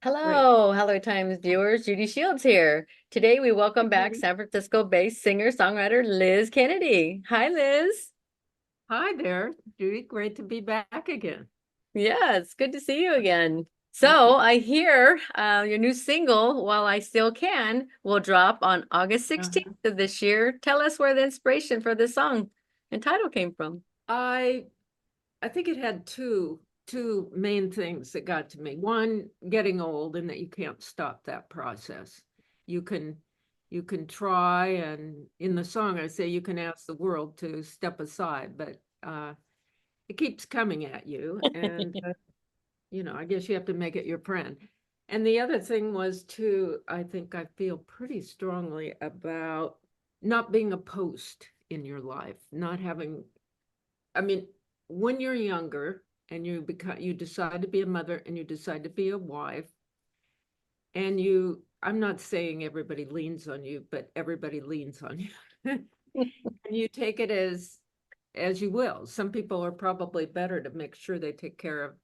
Great. Hello Times viewers. Judy Shields here. Today we welcome back San Francisco-based singer-songwriter Liz Kennedy. Hi, Liz. Hi there, Judy. Great to be back again. Yeah, it's good to see you again. Thank So you. I hear your new single, While I Still Can, will drop on August 16th Uh-huh. of this year. Tell us where the inspiration for this song and title came from. I I think it had two main things that got to me. One, getting old and that you can't stop that process. You can you can try, and in the song I say you can ask the world to step aside, but it keeps coming at you, and I guess you have to make it your friend. And the other thing was to, I think I feel pretty strongly about not being a post in your life, not having, I mean, when you're younger and you decide to be a mother and you decide to be a wife, and I'm not saying everybody leans on you, but everybody leans on you. And you take it as you will. Some people are probably better to make sure they take care of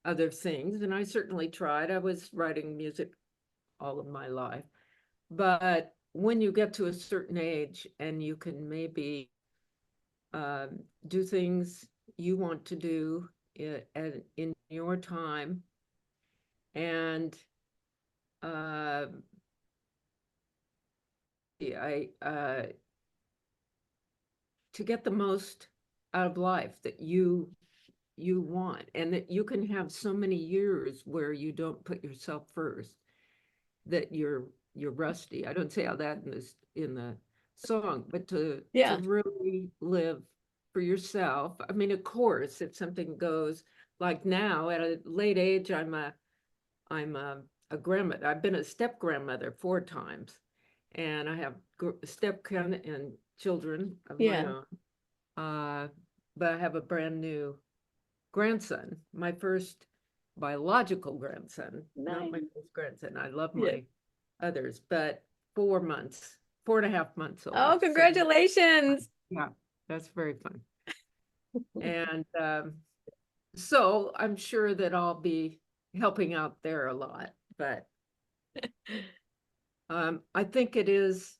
other things, and I certainly tried. I was writing music all of my life. But when you get to a certain age and you can maybe do things you want to do in your time, and uh, to get the most out of life that you want, and that you can have so many years where you don't put yourself first, that you're rusty. I don't say all that in the song, but to Yeah. really live for yourself. I mean, of course, if something goes, like now at a late age, I'm a grandmother. I've been a step grandmother 4 times, and I have step and children of my Yeah. own. Uh, but I have a brand new grandson, my first biological grandson, not my Nice. first grandson. I love Yeah. my others, but 4 months, 4.5 months old. Oh, So congratulations. yeah, that's very fun. And so I'm sure that I'll be helping out there a lot, but I think it is.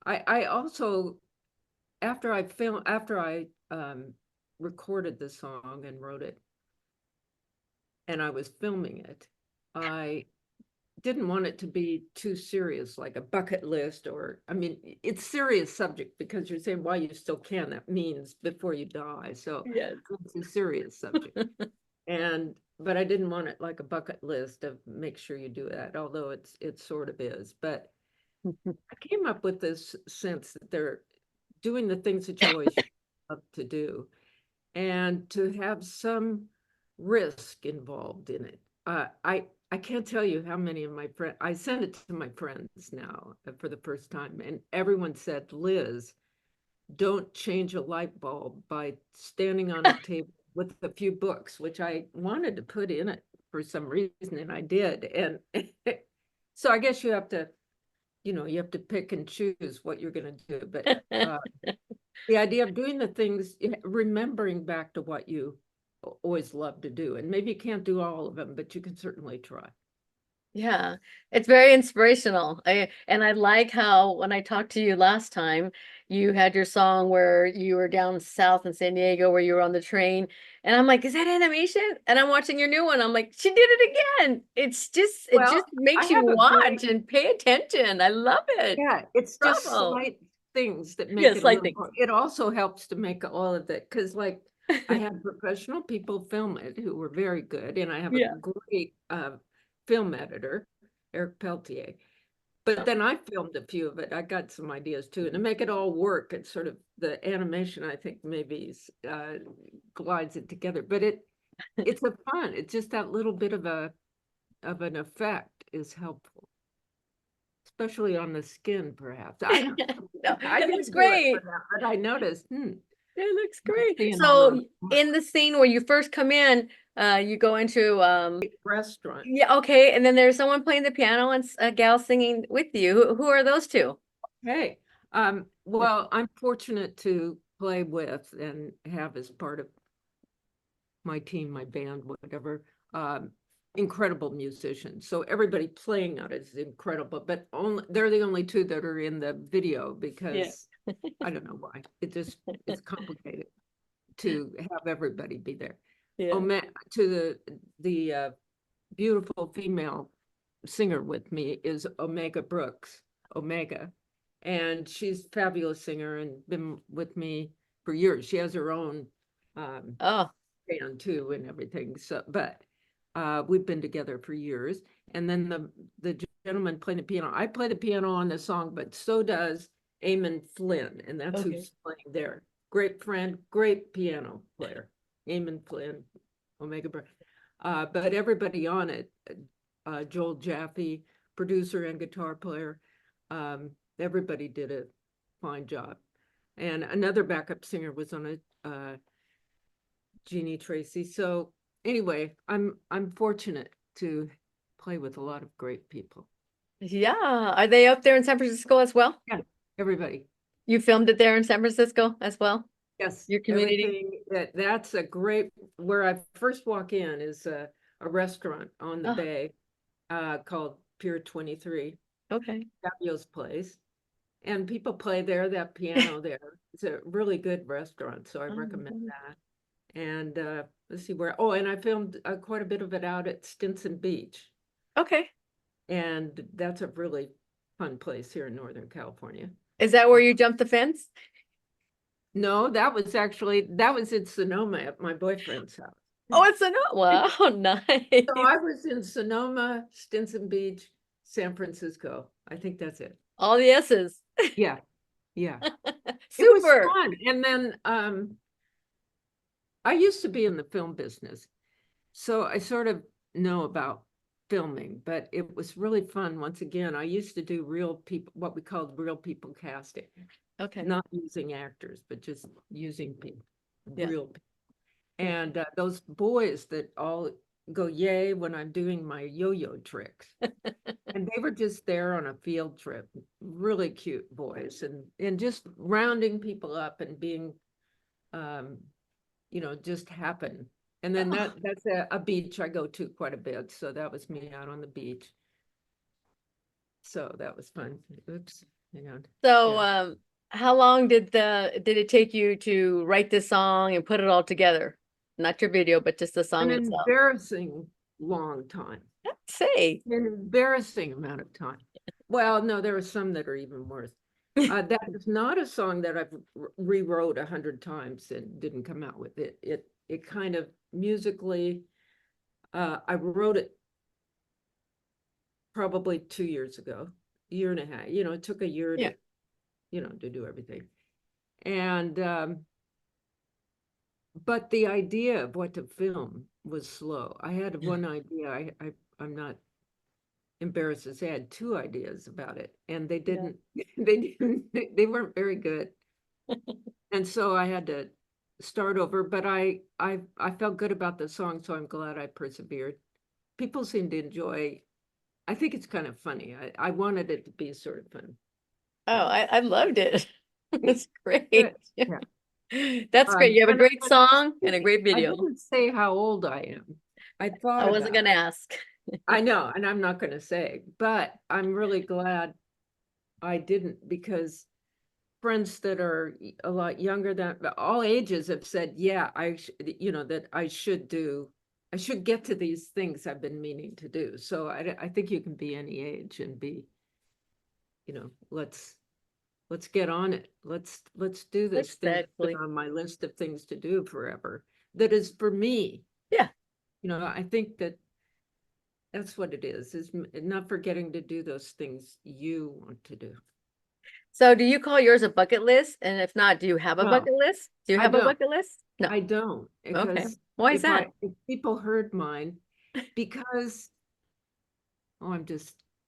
I also, after I recorded the song and wrote it, and I was filming it, I didn't want it to be too serious, like a bucket list, or, I mean, it's serious subject because you're saying why you still can. That means before you die. So Yes. it's a serious subject. But I didn't want it like a bucket list of make sure you do that, although it sort of is. But I came up with this sense that they're doing the things that you always love to do, and to have some risk involved in it. I can't tell you how many of my friends, I sent it to my friends now for the first time, and everyone said, Liz, don't change a light bulb by standing on a table with a few books, which I wanted to put in it for some reason, and I did. And so I guess you have to pick and choose what you're going to do. But the idea of doing the things, remembering back to what you always love to do. And maybe you can't do all of them, but you can certainly try. Yeah, it's very inspirational. I like how when I talked to you last time, you had your song where you were down south in San Diego where you were on the train. And I'm like, is that animation? And I'm watching your new one. I'm like, she did it again. It just Well, I makes you have a great, watch and pay attention. I love it. yeah, it's just Bravo. slight things that make Yes, it a I little think. more. It also helps to make all of it, because like I had professional people film it who were very good, and I have a Yeah. great film editor, Eric Peltier. But then I filmed a few of it. I got some ideas too, and to make it all work, it's sort of the animation, I think, maybe glides it together. But it's a fun. It's just that little bit of an effect is helpful, especially on the skin, perhaps. I don't. No, I it looks didn't do it for great. that, but I noticed. It looks I'm great. seeing all those So in the scene where you first come in, you go into restaurant. yeah, okay, and then there's someone playing the piano and a gal singing with you. Who are those two? Hey, well, I'm fortunate to play with and have as part of my team, my band, whatever. incredible musicians. So everybody playing on it is incredible, but they're the only two that are in the video because I don't know why. It's complicated to have everybody be there. Yeah. To the beautiful female singer with me is Omega Brooks, Omega. And she's a fabulous singer and been with me for years. She has her own Oh, band too and everything. So, but we've been together for years. And then the gentleman playing the piano. I play the piano on the song, but so does Eamonn Flynn, and that's okay. who's playing there. Great friend, great piano player, Eamonn Flynn, Omega Brooks. But everybody on it, Joel Jaffe, producer and guitar player, everybody did a fine job. And another backup singer was on it, Jeanie Tracy. So anyway, I'm fortunate to play with a lot of great people. Yeah. Are they up there in San Francisco as well? Yeah, everybody. You filmed it there in San Francisco as well? Yes, Your community? everything. That's a great, where I first walk in is a restaurant on the Oh, bay called Pier 23, okay. fabulous place. And people play there, that piano there. It's a really good restaurant, so I Oh, recommend okay. that. And let's see where, oh, and I filmed quite a bit of it out at Stinson Beach. Okay. And that's a really fun place here in Northern California. Is that where you jumped the fence? No, that was in Sonoma at my boyfriend's house. Oh, it's a no. Wow, nice. So I was in Sonoma, Stinson Beach, San Francisco. I think that's it. All the S's. Yeah, yeah. It was Super. fun. And then I used to be in the film business, so I sort of know about filming, but it was really fun. Once again, I used to do real people, what we called real people casting, Okay. not using actors, but just using people, Yeah. real people. And those boys that all go yay when I'm doing my yo-yo tricks. And they were just there on a field trip, really cute boys, and just rounding people up and being, just happen. And then Oh. that's a beach I go to quite a bit. So that was me out on the beach. So that was fun. Oops, hang on. So, Yeah. how long did it take you to write this song and put it all together? Not your video, but just the song An itself. embarrassing long time. Say. An embarrassing amount of time. Well, no, there are some that are even worse. That is not a song that I've rewrote 100 times and didn't come out with it. It kind of musically, I wrote it probably 2 years ago, year and a half. It took a year Yeah. to do everything. And but the idea of what to film was slow. I had one idea. I'm not embarrassed to say I had two ideas about it, and they didn't they weren't very good. And so I had to start over, but I felt good about the song, so I'm glad I persevered. People seem to enjoy. I think it's kind of funny. I wanted it to be sort of fun. Oh, I loved it. That's great. Good. Yeah. That's great. You have a And great song and a great I video. didn't say how old I am. I thought I wasn't about gonna ask. I know, and I'm not going to say, but I'm really glad I didn't, because friends that are a lot younger than all ages have said, yeah, that I should get to these things I've been meaning to do. So I think you can be any age and be, let's get on it. Let's do this thing that's been Exactly. on my list of things to do forever. That is for me. Yeah. I think that's what it is not forgetting to do those things you want to do. So do you call yours a bucket list? And if not, do you have a No, bucket list? Do you I have a don't. bucket list? No. I don't, Okay. because Why is that? if people heard mine, because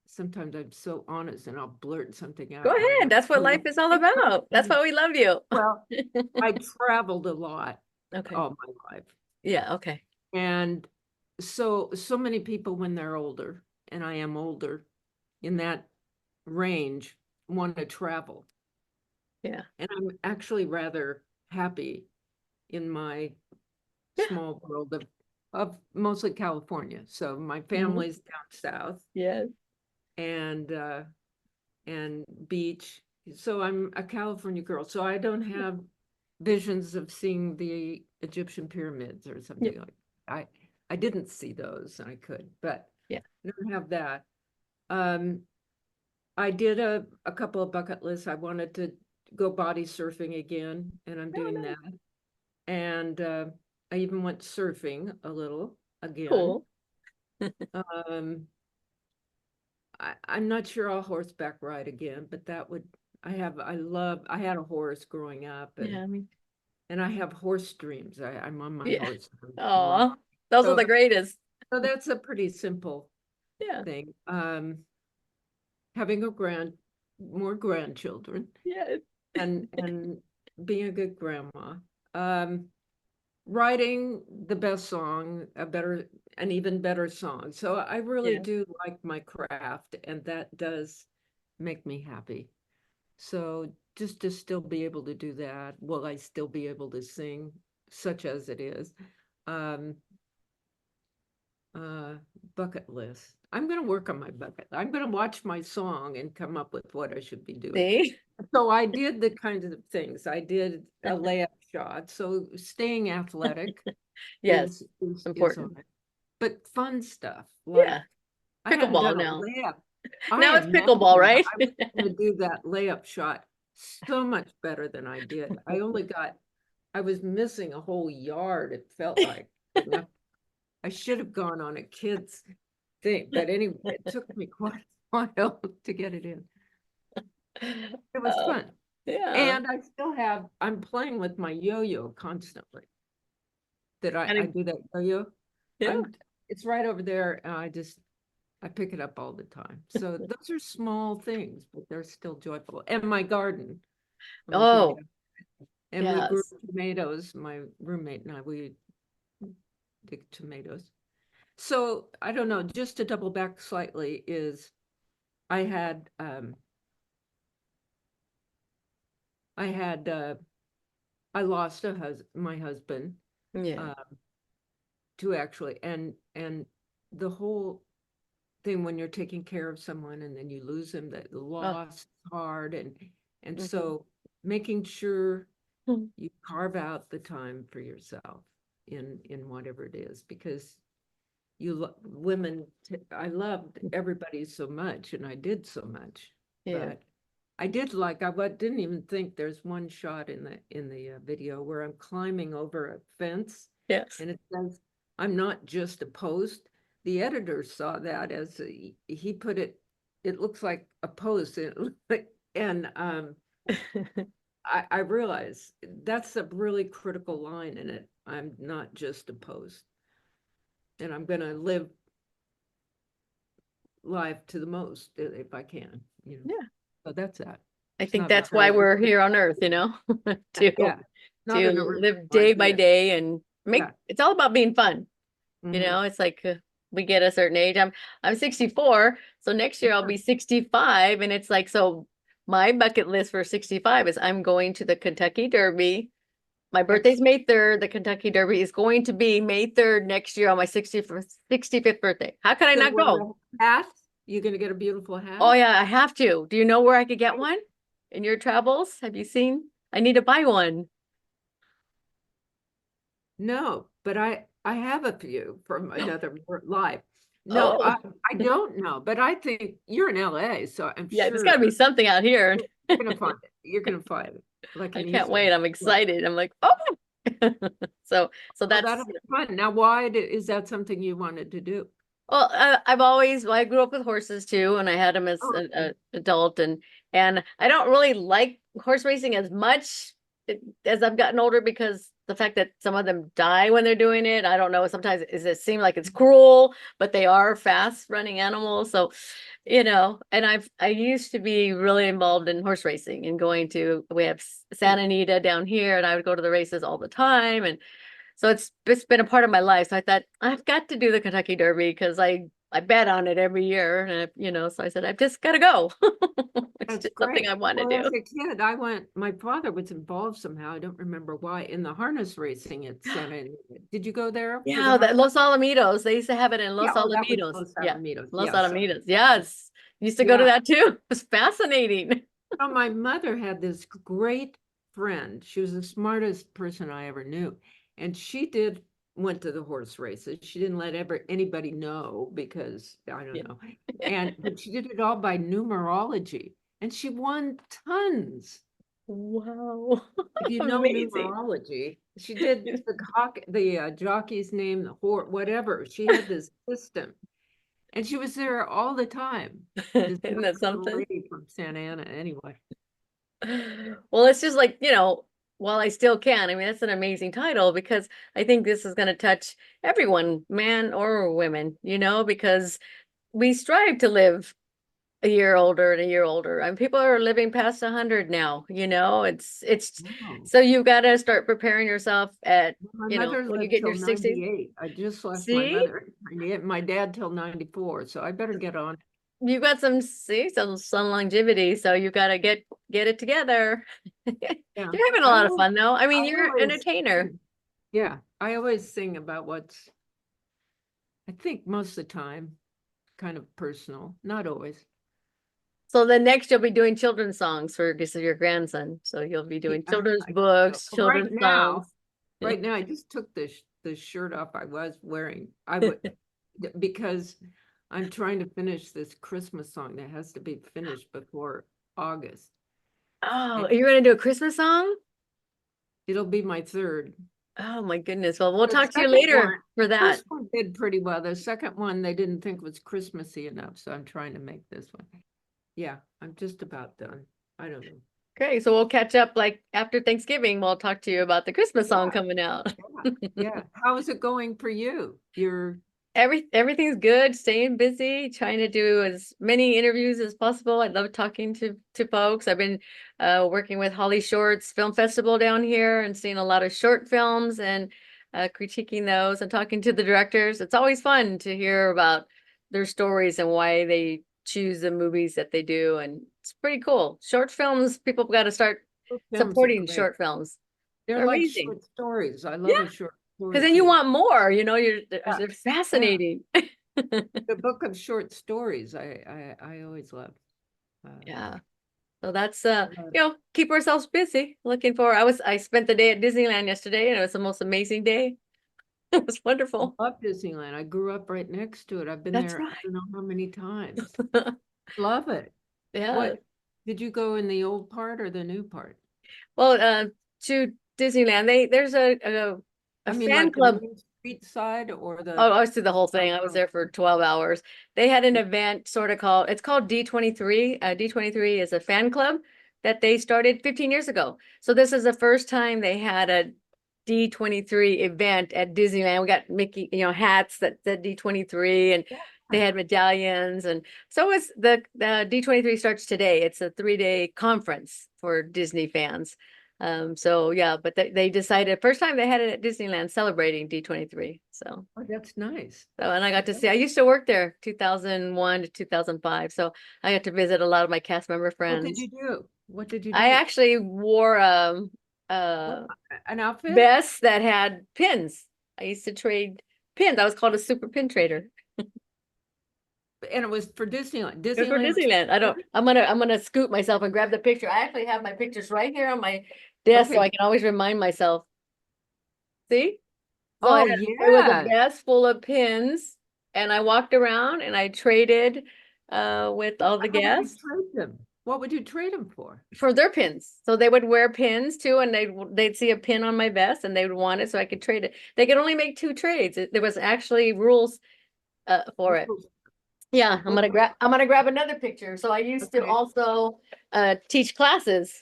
sometimes I'm so honest and I'll blurt something out. Go ahead. That's what life is all about. That's why we love you. Well, I traveled a lot Okay. all my life. Yeah. Okay. And so many people when they're older, and I am older in that range, want to travel. Yeah. And I'm actually rather happy in my Yeah. small world of of mostly California. So my family's down south Yes. and beach. So I'm a California girl. So I don't have visions of seeing the Egyptian pyramids or something Yep. like that. I didn't see those. I could, but Yeah. I don't have that. I did a couple of bucket lists. I wanted to go body surfing again, and I'm Oh, doing nice. that. And I even went surfing a little again. Cool. Um, I'm not sure I'll horseback ride again, but that would, I had a horse growing up Yeah, I mean, and I have horse dreams. I'm on my yeah. horse tomorrow. Oh, those are So, the greatest. so that's a pretty simple Yeah. thing. Having more grandchildren Yeah. and being a good grandma. Um, Writing the best song, an even better song. So I really Yeah. do like my craft, and that does make me happy. So just to still be able to do that, will I still be able to sing, such as it is? Um, uh, Bucket list. I'm going to work on my bucket. I'm going to watch my song and come up with what I should be doing. See? So I did the kinds of things. I did a layup shot. So staying athletic Yes. is on Important. it. But fun stuff, like Yeah. I hadn't done Pickleball a now. layup. I Now it's pickleball, imagined right? I was going to do that layup shot so much better than I did. I was missing a whole yard, it felt like. I should have gone on a kid's thing, but anyway, it took me quite a while to get it in. It was Oh, fun. yeah. And I'm playing with my yo-yo constantly. That And I do that yo-yo. yeah. It's right over there. And I pick it up all the time. So those are small things, but they're still joyful. And my garden. I'm a big, Oh, and we grew yes. tomatoes. My roommate and we dig tomatoes. So I don't know, just to double back slightly is I had, I had, I lost my husband, Yeah. uh, to actually, and the whole thing when you're taking care of someone and then you lose them, that the Oh. loss is hard, and Mhm. so making sure Mm. you carve out the time for yourself in whatever it is, because I loved everybody so much and I did so much, Yeah. but I did like, didn't even think, there's one shot in the video where I'm climbing over a fence Yes. and it says, I'm not just a post. The editor saw that as he put it, it looks like a post and I realize that's a really critical line in it. I'm not just a post, and I'm going to live life to the most if I can, Yeah. So that's that. I It's think not that's why very, we're here on Earth, to yeah, not to an live original day by idea. day and Yeah. it's all about being fun. Hmm. It's like we get a certain age. I'm 64, so next year I'll be 65 and it's like so my bucket list for 65 is I'm going to the Kentucky Derby. My birthday's May 3rd. The Kentucky Derby is going to be May 3rd next year on my 65th birthday. How could I Gonna not wear go? a hat. You're gonna get a beautiful Oh hat. yeah, I have to. Do you know where I could get one? In your travels? Have you seen? I need to buy one. No, but I have a few from another life. No, Oh, I don't know, but I think you're in LA, so I'm yeah, there's got to be sure something out here. you're gonna find it. You're gonna find it like I an can't Easter wait. I'm egg. excited. I'm like, oh. So Oh, that'll that's be fun. Now, why is that something you wanted to do? well, I grew up with horses too, and I had them as Oh, an adult, and I don't really like horse racing as much as I've gotten older because the fact that some of them die when they're doing it, I don't know. Sometimes it seems like it's cruel, but they are fast running animals, so And I used to be really involved in horse racing and we have Santa Anita down here, and I would go to the races all the time, and so it's been a part of my life. So I thought I've got to do the Kentucky Derby because I bet on it every year, and so I said, I've just got to go. It's That's just something great. I want to Well, as do. a kid, my father was involved somehow. I don't remember why, in the harness racing at Santa Ana. Did you go there for the Yeah, that harness? Los Alamitos. They used to have it in Yeah, Los oh, that was Alamitos. Los Yeah, Alamitos. Los Yeah, sorry. Alamitos. Yes. Used to go to Yeah. that too. It's fascinating. So my mother had this great friend. She was the smartest person I ever knew. And went to the horse races. She didn't let anybody know because I Yeah. don't know. But she did it all by numerology. And she won tons. Wow. If you know Amazing. numerology, she did the jockey's name, the horse, whatever. She had this system. And she was there all the time. This Isn't that nice little something? lady from Santa Ana, anyway. Well, it's just like, while I still can. I mean, that's an amazing title because I think this is going to touch everyone, man or women, because we strive to live a year older and a year older. And people are living past 100 now, it's Wow. so you've got to start preparing yourself at, My mother when you lived get in till your 60s. 98. I just left my See? mother at 98, my dad till 94, so I better get on. You've got some longevity, so you got to get it together. Yeah. You're having a lot of fun though. I mean, I you're an always entertainer. sing. Yeah, I always sing about I think most of the time, kind of personal, not always. So then next you'll be doing children's songs for this is your grandson. So you'll be Yeah, doing children's I guess so. books, Right children's songs. now, right now, I just took the shirt off I was wearing. I would because I'm trying to finish this Christmas song that has to be finished before August. Oh, And you're gonna do a Christmas song? it'll be my third. Oh my goodness. Well, we'll The talk to you second one, later for that. first one did pretty well. The second one they didn't think was Christmassy enough, so I'm trying to make this one. Yeah, I'm just about done. I don't know. Okay, so we'll catch up like after Thanksgiving. We'll talk to you about the Christmas song Yeah, coming out. yeah, yeah. How is it going for you? You're Everything's good, staying busy, trying to do as many interviews as possible. I love talking to folks. I've been working with Holly Shorts Film Festival down here and seeing a lot of short films and critiquing those and talking to the directors. It's always fun to hear about their stories and why they choose the movies that they do. And it's pretty cool. Short films, people got to start Short films are supporting great. short films. They're They're like amazing. short stories. I Yeah, love a short because story then you too. want more, Yeah, they're yeah. fascinating. The book of short stories I always love. Yeah. So that's Uh, keep ourselves busy. Looking for I spent the day at Disneyland yesterday and it was the most amazing day. It was I wonderful. love Disneyland. I grew up right next to it. I've been That's there I right. don't know how many times. Love it. Yeah. What did you go in the old part or the new part? Well, to Disneyland, there's a I mean, fan like the club. Main Street side or Oh, the I see the whole thing. I was there for 12 hours. They had an event it's called D23. D23 is a fan club that they started 15 years ago. So this is the first time they had a D23 event at Disneyland. We got Mickey, hats that said D23 and they Yeah. had medallions. And so it's the D23 starts today. It's a 3-day conference for Disney fans. So yeah, but they decided first time they had it at Disneyland celebrating D23. Oh, that's nice. And I got to see, I used to work there 2001 to 2005. So I got to visit a lot of my cast member What did you friends. do? What did you I do? actually wore What, a an outfit? vest that had pins. I used to trade pins. I was called a super pin trader. And it was for Disneyland. It was for Disneyland. Disneyland. I'm gonna scoop myself and grab the picture. I actually have my pictures right here on my desk so Okay. I can always remind myself. See? So Oh, it was a yeah. vest full of pins and I walked around and I traded with all the How would you guests trade them? What would you trade them for? for their pins. So they would wear pins too and they'd see a pin on my vest and they would want it so I could trade it. They could only make 2 trades. There was actually rules for it. Yeah, What- I'm gonna grab another picture. So I used to Okay. also teach classes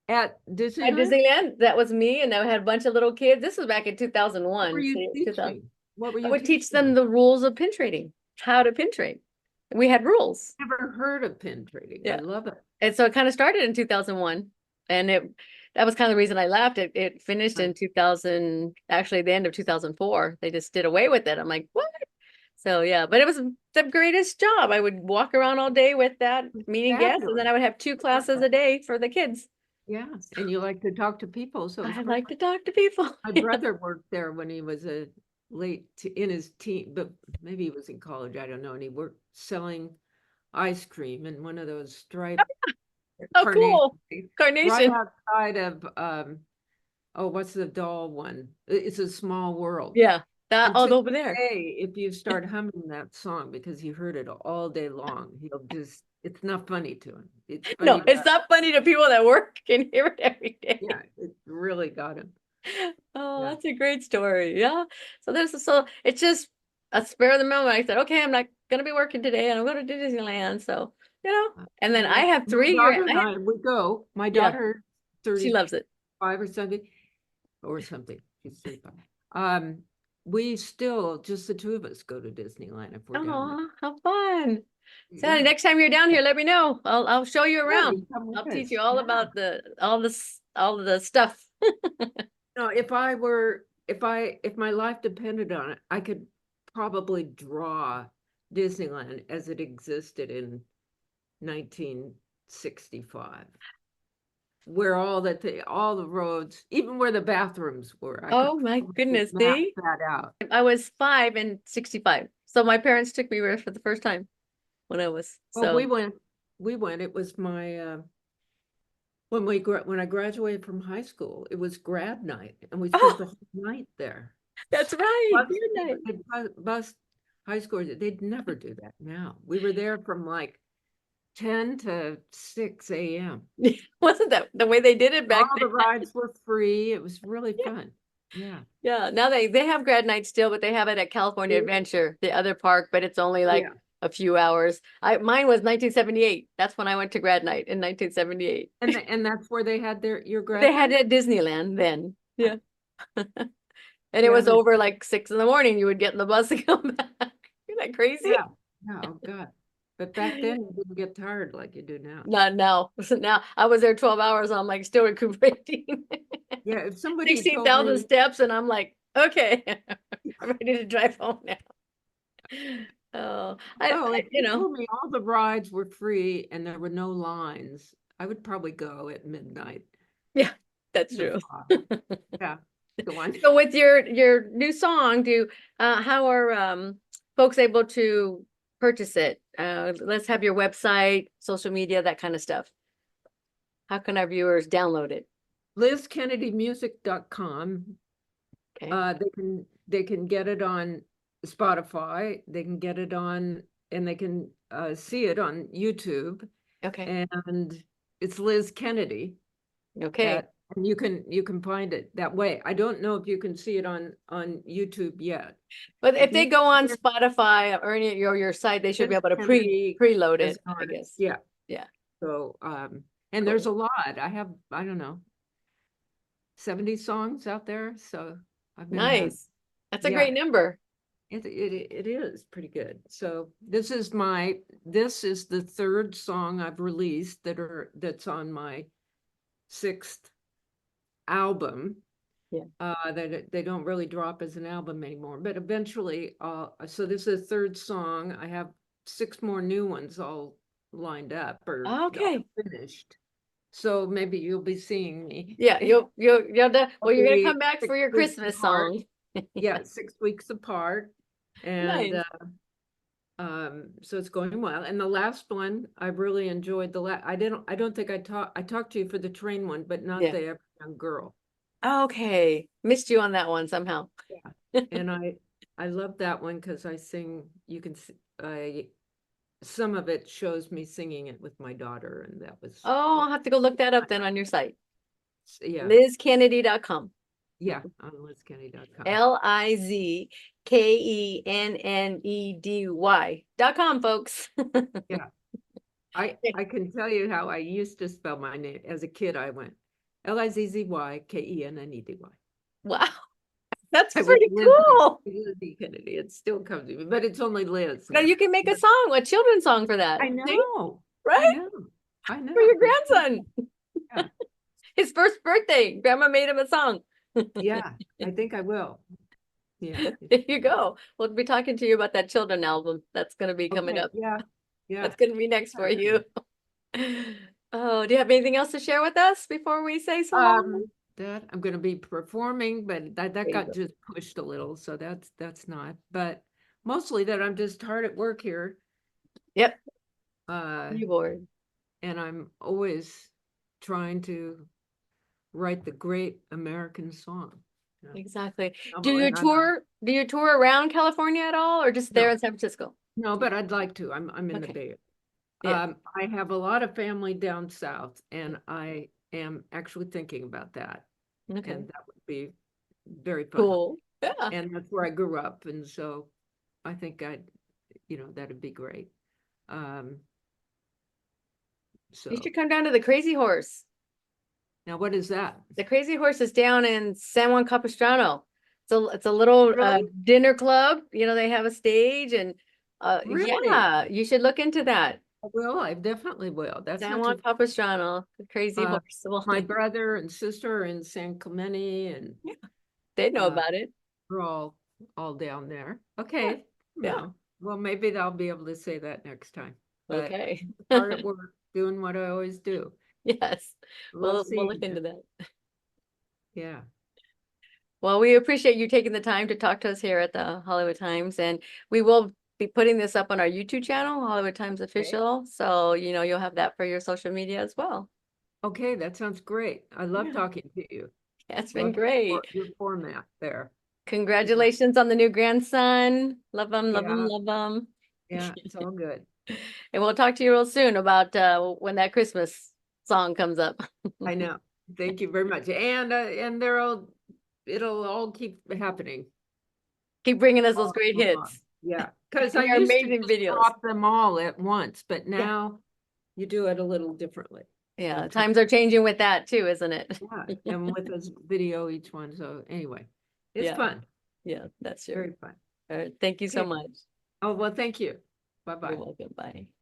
At at Disneyland? Disneyland. That was me and I had a bunch of little kids. This was back in What were 2001. you See, 2000. teaching? What were I you would teach teaching them them? the rules of pin trading, how to pin trade. We had rules. Never heard of pin trading. I Yeah. love it. And so it kind of started in 2001 and that was kind of the reason I left. It finished in 2000, actually the end of 2004. They just did away with it. I'm like, what? So yeah, but it was the greatest job. I would walk around all day with that, meeting guests, and then I would have 2 classes a day for the kids. Yeah, and you like to talk to people, so it's I great. like to talk to people. My brother worked there when he was in his teen, but maybe he was in college, I don't know, and he worked selling ice cream in one of those striped Oh, carnation cool. things, right Carnation. outside of oh, what's the doll one? It's a Small World. Yeah. That And all to over this there. day, if you start humming that song because he heard it all day long, he'll just, it's not funny to him. It's funny No, to it's us. not funny to people that work can hear it every day. Yeah, it really got him. Oh, Yeah. that's a great story. Yeah. So it's just a spur of the moment. I said, okay, I'm not gonna be working today and I'm going to Disneyland. So, and then I Yeah. have My 3 daughter year, and I would go. My yeah, daughter, she loves it. 35 or something. She's 35. Um, we still, just the two of us, go to Disneyland if we're down there. Oh, how fun. So Yeah. next time you're down here, let me know. I'll show you Yeah, around. you come with I'll teach us. you all Yeah. about all the stuff. No, if my life depended on it, I could probably draw Disneyland as it existed in 1965, where all the roads, even where the bathrooms were, I could Oh my probably goodness, map see? that out. I was 5 and 65. So my parents took me there for the first time when I was Well, so we went, it was my, when I graduated from high school, it was grad night and we spent oh, the whole night there. that's right. Bus Good people, night. bus high schoolers, they'd never do that now. We were there from like 10 to 6 a.m. Wasn't that the way they did it back All then? the rides were free. It was really Yeah. fun. Yeah. Yeah. Now they have grad night still, but they have it at California Yeah. Adventure, the other park, but it's only like Yeah. a few hours. Mine was 1978. That's when I went to grad night in 1978. And that's where they had your They grad had night? it at Disneyland then. Yeah. And it Yeah, was over like 6 in the morning. You would get in the bus and come back. Isn't that crazy? yeah. Oh God. But back then you didn't get tired like you do now. Not now. Now I was there 12 hours. I'm like still recuperating. Yeah, if somebody told 16,000 me, steps, and I'm like, okay, I'm ready to drive home now. Oh, oh, if you told me all the rides were free and there were no lines, I would probably go at midnight. yeah, that's to true. fly. Yeah, go on. So with your new song, how are folks able to purchase it? Let's have your website, social media, that kind of stuff. How can our viewers download it? LizKennedyMusic.com. Okay. They can get it on Spotify. They can get it on, and they can see it on YouTube. Okay. And it's Liz Kennedy. Okay. And you can find it that way. I don't know if you can see it on YouTube yet. But if they you go on Spotify or any your site, they should be Liz able to Kennedy preload as it, an I artist, guess. yeah. Yeah. So and there's a lot. I don't know, 70 songs out there. So I've been having, Nice. That's a yeah, great number. it is pretty good. So this is the third song I've released that's on my 6th album. Yeah. That they don't really drop as an album anymore, but eventually, so this is the third song. I have 6 more new ones all lined up or all Okay. finished. So maybe you'll be seeing me. Yeah, you'll well, you're gonna come back for your 6 weeks Christmas apart. song. Yeah, 6 weeks apart. And Nice. so it's going well. And the last one, I really enjoyed I don't think I talked to you for the train one, but not Yeah. the Every Young Girl. Okay. Missed you on that one somehow. Yeah. And I love that one because I sing, some of it shows me singing it with my daughter, and that was, Oh, I'll have to go look that up then on your site. yeah, LizKennedy.com. yeah, on LizKennedy.com. LizKennedy.com, folks. Yeah. I can tell you how I used to spell my name. As a kid, I went LIZZYKENNEDY. Wow, that's I was pretty cool. Lizzie Kennedy. It still comes to me, but it's only Liz Now now. you can make a song, a children's song for that. I See? know. Right? I know. For your grandson. Yeah. His first birthday, grandma made him a song. Yeah, I think I will. Yeah. There you go. We'll be talking to you about that children album. That's going to be coming Okay, up. yeah, yeah. That's going to be next for you. Oh, do you have anything else to share with us before we say so long? That I'm gonna be performing, but that There you got go. just pushed a little, so that's not. But mostly that I'm just hard at work here. Yep. Uh, You bored. and I'm always trying to write the great American song. Yeah. Exactly. Do Stumble you and I'm not- tour? Do you tour around California at all, or just there No, in San Francisco? no, but I'd like to. I'm in the Okay. Bay. Yeah. I have a lot of family down south, and I am actually thinking about that, Okay. and that would be very fun. Cool. Yeah. And that's where I grew up, and so I think that'd be great. So You should come down to the Crazy Horse. now what is that? The Crazy Horse is down in San Juan Capistrano. So it's a little Really? dinner club. You know, they have a stage and Really? yeah, you should look into that. I will. I definitely will. That's San not Juan too. Capistrano, the Crazy Horse. Well, My brother and sister are in San Clemente, and they know uh, about it. we're all down there. Okay. Yeah. No. Well, maybe I'll be able to say that next time. But Okay. hard at work doing what I always do. Yes. We'll We'll see. look into that. Yeah. Well, we appreciate you taking the time to talk to us here at the Hollywood Times, and we will be putting this up on our YouTube channel, Hollywood Times Official. So, you'll have that for your social media as well. Okay, that sounds great. I love Yeah. talking to you. It's been Love great. your format there. Congratulations on the new grandson. Love them, love them, Yeah, love them. yeah, it's all good. And we'll talk to you real soon about when that Christmas song comes up. I know. Thank you very much. And it'll all keep happening. Keep bringing us those all great along. hits. Yeah, because I Your used to amazing just videos. drop them all at once, but Yeah. now you do it a little differently. Yeah, That's times are changing with that too, isn't it? Yeah, and with this video each one. So anyway, it's Yeah. fun. Yeah, that's Very true. fun. All right, thank you so Okay. much. Oh, well, thank you. You're Bye-bye. welcome. Bye.